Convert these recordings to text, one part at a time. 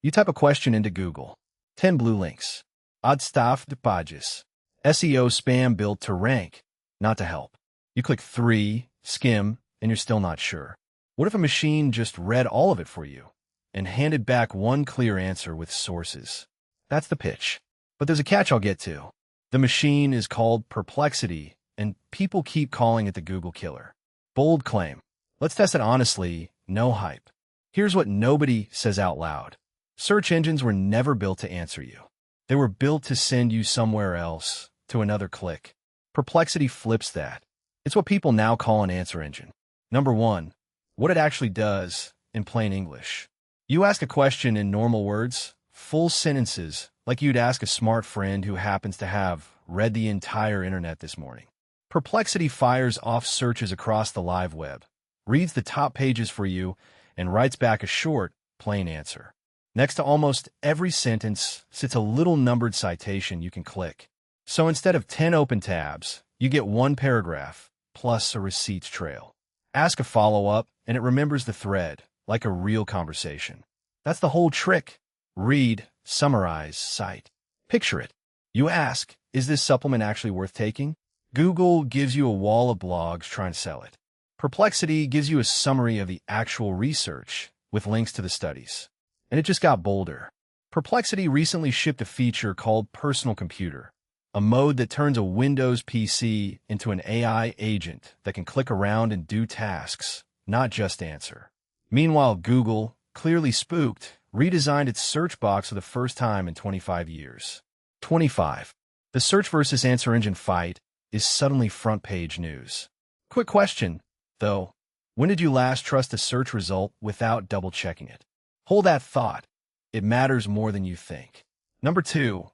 You type a question into Google. 10 blue links. Odstaff de pages. SEO spam built to rank, not to help. You click 3, skim, and you're still not sure. What if a machine just read all of it for you and handed back one clear answer with sources? That's the pitch. But there's a catch I'll get to. The machine is called Perplexity, and people keep calling it the Google killer. Bold claim. Let's test it honestly, no hype. Here's what nobody says out loud. Search engines were never built to answer you. They were built to send you somewhere else, to another click. Perplexity flips that. It's what people now call an answer engine. Number 1, what it actually does in plain English. You ask a question in normal words, full sentences, like you'd ask a smart friend who happens to have read the entire internet this morning. Perplexity fires off searches across the live web, reads the top pages for you, and writes back a short, plain answer. Next to almost every sentence sits a little numbered citation you can click. So instead of 10 open tabs, you get one paragraph, plus a receipts trail. Ask a follow-up, and it remembers the thread, like a real conversation. That's the whole trick. Read, summarize, cite. Picture it. You ask, is this supplement actually worth taking? Google gives you a wall of blogs trying to sell it. Perplexity gives you a summary of the actual research, with links to the studies. And it just got bolder. Perplexity recently shipped a feature called Personal Computer, a mode that turns a Windows PC into an AI agent that can click around and do tasks, not just answer. Meanwhile, Google, clearly spooked, redesigned its search box for the first time in 25 years. 25. The search versus answer engine fight is suddenly front-page news. Quick question, though. When did you last trust a search result without double-checking it? Hold that thought. It matters more than you think. Number 2,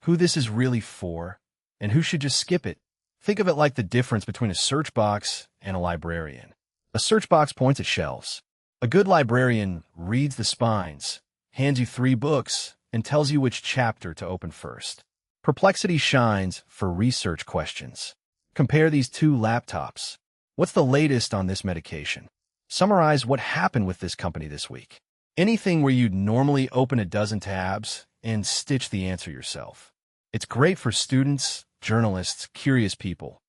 who this is really for, and who should just skip it. Think of it like the difference between a search box and a librarian. A search box points at shelves. A good librarian reads the spines, hands you 3 books, and tells you which chapter to open first. Perplexity shines for research questions. Compare these 2 laptops. What's the latest on this medication? Summarize what happened with this company this week. Anything where you'd normally open a dozen tabs and stitch the answer yourself. It's great for students, journalists, curious people,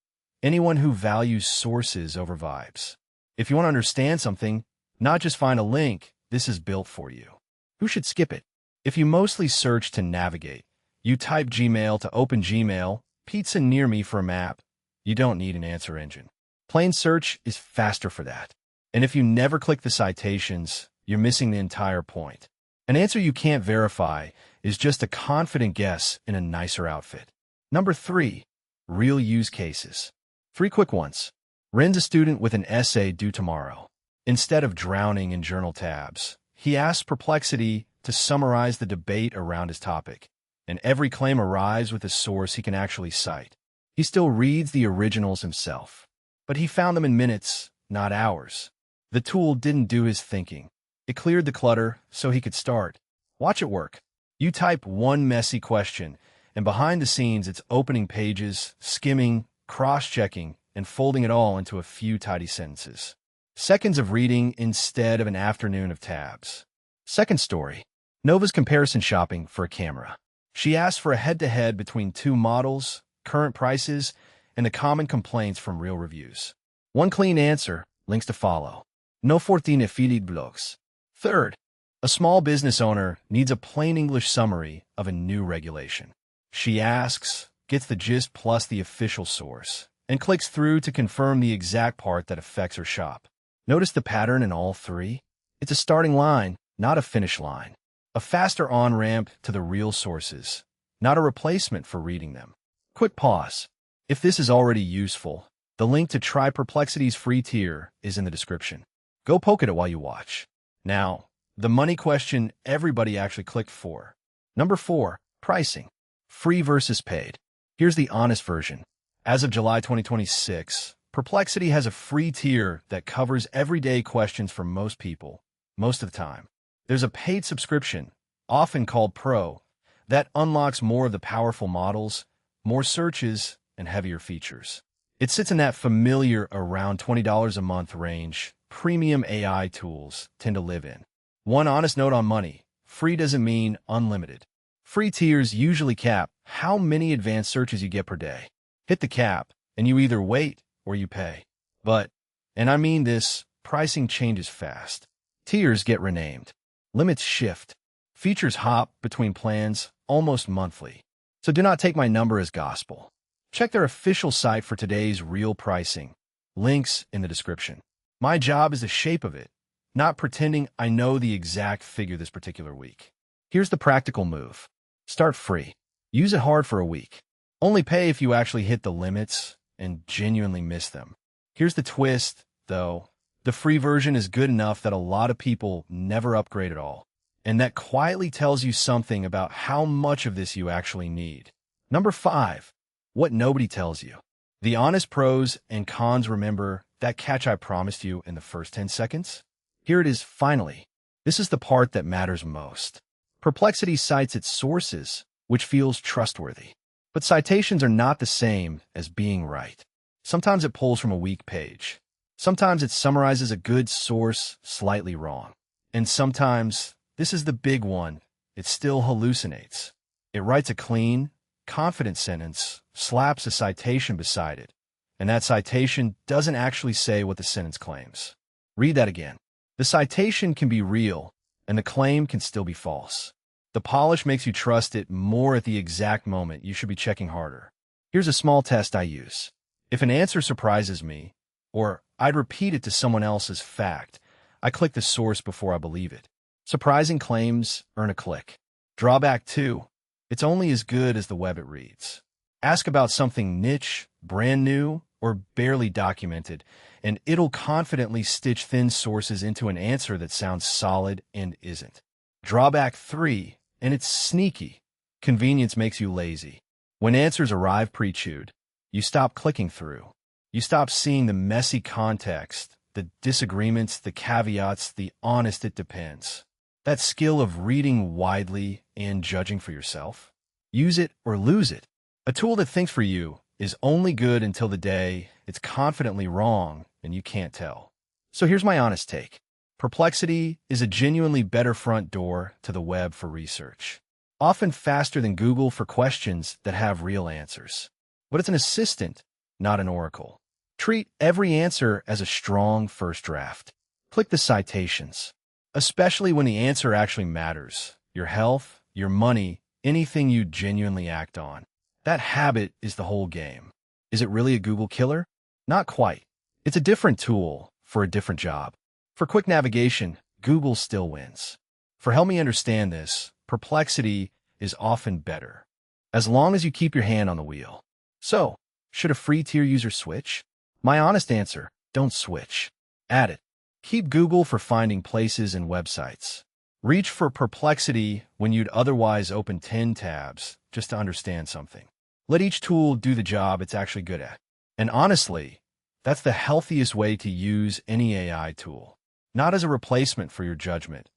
anyone who values sources over vibes. If you want to understand something, not just find a link, this is built for you. Who should skip it? If you mostly search to navigate, you type Gmail to open Gmail, pizza near me for a map, you don't need an answer engine. Plain search is faster for that. And if you never click the citations, you're missing the entire point. An answer you can't verify is just a confident guess in a nicer outfit. Number 3, real use cases. 3 quick ones. Ren's a student with an essay due tomorrow. Instead of drowning in journal tabs, he asks Perplexity to summarize the debate around his topic, and every claim arrives with a source he can actually cite. He still reads the originals himself, but he found them in minutes, not hours. The tool didn't do his thinking. It cleared the clutter so he could start. Watch it work. You type one messy question, and behind the scenes it's opening pages, skimming, cross-checking, and folding it all into a few tidy sentences. Seconds of reading instead of an afternoon of tabs. Second story. Nova's comparison shopping for a camera. She asked for a head-to-head between 2 models, current prices, and the common complaints from real reviews. One clean answer, links to follow. No 14 affiliate blogs. Third, a small business owner needs a plain English summary of a new regulation. She asks, gets the gist plus the official source, and clicks through to confirm the exact part that affects her shop. Notice the pattern in all 3? It's a starting line, not a finish line. A faster on-ramp to the real sources, not a replacement for reading them. Quick pause. If this is already useful, the link to try Perplexity's free tier is in the description. Go poke at it while you watch. Now, the money question everybody actually clicked for. Number 4, pricing. Free versus paid. Here's the honest version. As of July 2026, Perplexity has a free tier that covers everyday questions for most people, most of the time. There's a paid subscription, often called Pro, that unlocks more of the powerful models, more searches, and heavier features. It sits in that familiar around $20 a month range premium AI tools tend to live in. One honest note on money. free doesn't mean unlimited. Free tiers usually cap how many advanced searches you get per day. Hit the cap, and you either wait or you pay. But, and I mean this, pricing changes fast. Tiers get renamed. Limits shift. Features hop between plans almost monthly. So do not take my number as gospel. Check their official site for today's real pricing. Links in the description. My job is the shape of it, not pretending I know the exact figure this particular week. Here's the practical move. Start free. Use it hard for a week. Only pay if you actually hit the limits and genuinely miss them. Here's the twist, though. The free version is good enough that a lot of people never upgrade at all. And that quietly tells you something about how much of this you actually need. Number 5. What nobody tells you. The honest pros and cons. Remember that catch I promised you in the first 10 seconds? Here it is finally. This is the part that matters most. Perplexity cites its sources, which feels trustworthy. But citations are not the same as being right. Sometimes it pulls from a weak page. Sometimes it summarizes a good source slightly wrong. And sometimes, this is the big one, it still hallucinates. It writes a clean, confident sentence, slaps a citation beside it, and that citation doesn't actually say what the sentence claims. Read that again. The citation can be real, and the claim can still be false. The polish makes you trust it more at the exact moment you should be checking harder. Here's a small test I use. If an answer surprises me, or I'd repeat it to someone else as fact, I click the source before I believe it. Surprising claims earn a click. Drawback 2. It's only as good as the web it reads. Ask about something niche, brand new, or barely documented, and it'll confidently stitch thin sources into an answer that sounds solid and isn't. Drawback 3, and it's sneaky. Convenience makes you lazy. When answers arrive pre-chewed, you stop clicking through. You stop seeing the messy context, the disagreements, the caveats, the honest it depends. That skill of reading widely and judging for yourself. Use it or lose it. A tool that thinks for you is only good until the day it's confidently wrong and you can't tell. So here's my honest take. Perplexity is a genuinely better front door to the web for research. Often faster than Google for questions that have real answers. But it's an assistant, not an oracle. Treat every answer as a strong first draft. Click the citations, especially when the answer actually matters. Your health, your money, anything you genuinely act on. That habit is the whole game. Is it really a Google killer? Not quite. It's a different tool for a different job. For quick navigation, Google still wins. For help me understand this, Perplexity is often better, as long as you keep your hand on the wheel. So, should a free tier user switch? My honest answer, don't switch. Add it. Keep Google for finding places and websites. Reach for Perplexity when you'd otherwise open 10 tabs just to understand something. Let each tool do the job it's actually good at. And honestly, that's the healthiest way to use any AI tool. Not as a replacement for your judgment,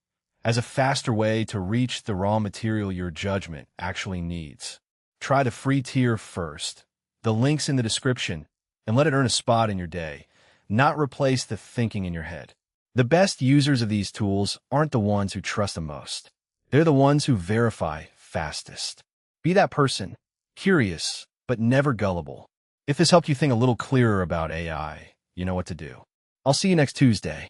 as a faster way to reach the raw material your judgment actually needs. Try the free tier first. The link's in the description, and let it earn a spot in your day, not replace the thinking in your head. The best users of these tools aren't the ones who trust the most. They're the ones who verify fastest. Be that person, curious, but never gullible. If this helped you think a little clearer about AI, you know what to do. I'll see you next Tuesday.